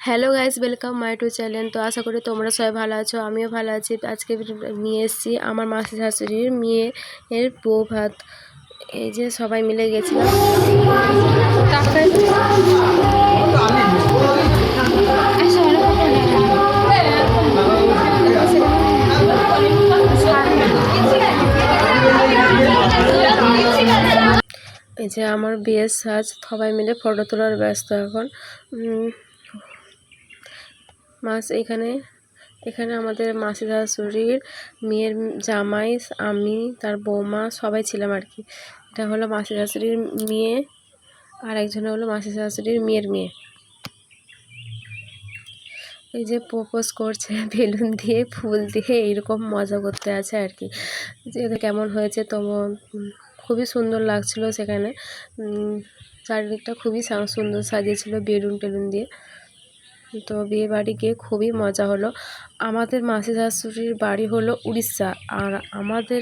Hello guys, welcome my to channel. তো আশা করি তোমরা সবাই ভালো আছো, আমিও ভালো আছি। আজকে নিয়ে এসেছি আমার মাসি শাশুড়ির মেয়ের বউ ভাত। এই যে সবাই মিলে গেছিলাম। এই যে আমার বিয়ের সাজ, সবাই মিলে ফটো তোলার ব্যস্ত এখন। এখানে আমাদের মাসি শাশুড়ির মেয়ের জামাই, আমি, তার বৌমা সবাই ছিলাম আর কি। এটা হলো মাসি শাশুড়ির মেয়ে, আর একজনে হলো মাসি শাশুড়ির মেয়ের মেয়ে। এই যে প্রপোজ করছে বেলুন দিয়ে, ফুল দিয়ে, এইরকম মজা করতে আছে আর কি। যে কেমন হয়েছে তোমার? খুবই সুন্দর লাগছিল সেখানে। চারিদিকটা খুবই সুন্দর সাজিয়েছিল বেলুন টেলুন দিয়ে। তো বিয়ে বাড়ি গিয়ে খুবই মজা হলো। আমাদের মাসি শাশুড়ির বাড়ি হলো উড়িষ্যা, আর আমাদের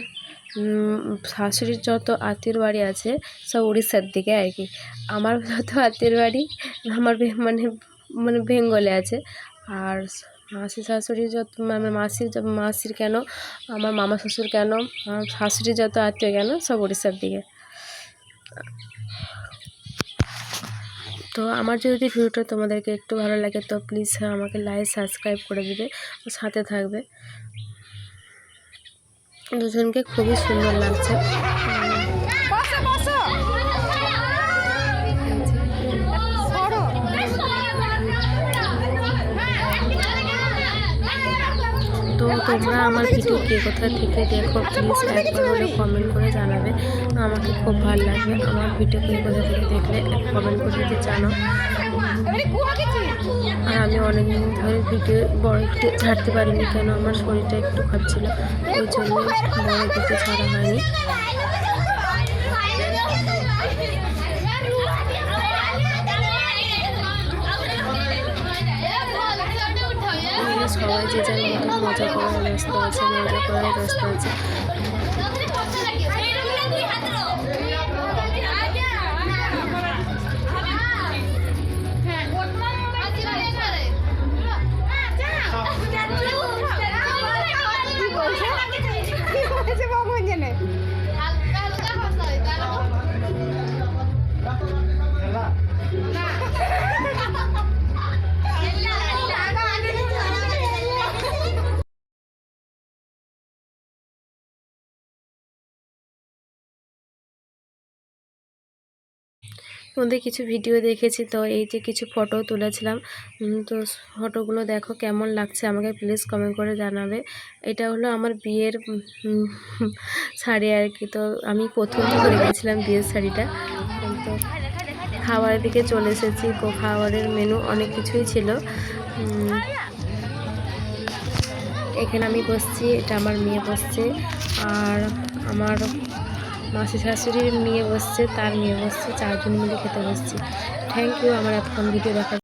শাশুড়ির যত আত্মীয়র বাড়ি আছে সব উড়িষ্যার দিকে আর কি। আমার যত আত্মীয়র বাড়ি আমার মানে বেঙ্গলে আছে। আর মাসি শাশুড়ির যত মাসির কেন, আমার মামা শ্বশুর কেন, আমার শাশুড়ির যত আত্মীয় কেন সব উড়িষ্যার দিকে। তো আমার যদি ভিডিওটা তোমাদেরকে একটু ভালো লাগে তো প্লিজ আমাকে লাইক সাবস্ক্রাইব করে দেবে, সাথে থাকবে। দুজনকে খুবই সুন্দর লাগছে। তো তোমরা আমার ভিডিও কে কোথা থেকে দেখো প্লিজ একবার হলে কমেন্ট করে জানাবে, আমাকে খুব ভালো লাগবে। আমার ভিডিও কে কোথা থেকে দেখলে কমেন্ট করে দিতে জানো। আর আমি অনেকদিন ধরে বড় ভিডিও ছাড়তে পারিনি, কেন আমার শরীরটা একটু খারাপ ছিল, ওই জন্য বড় ভিডিও ছাড়া হয়নি। সবাই যে যার মতো মজা করার ব্যস্ত আছে, তোমাদের কিছু ভিডিও দেখেছি, তো এই যে কিছু ফটো তুলেছিলাম। তো ফটোগুলো দেখো কেমন লাগছে আমাকে প্লিজ কমেন্ট করে জানাবে। এটা হলো আমার বিয়ের শাড়ি আর কি। তো আমি প্রথম করে গেছিলাম বিয়ের শাড়িটা। তো খাবারের দিকে চলে এসেছি। খাবারের মেনু অনেক কিছুই ছিল। এখানে আমি বসছি, এটা আমার মেয়ে বসছে, আর আমার মাসি শাশুড়ির মেয়ে বসছে, তার মেয়ে বসছে, চারজন মিলে খেতে বসছি। থ্যাংক ইউ আমার এতক্ষণ ভিডিও দেখার।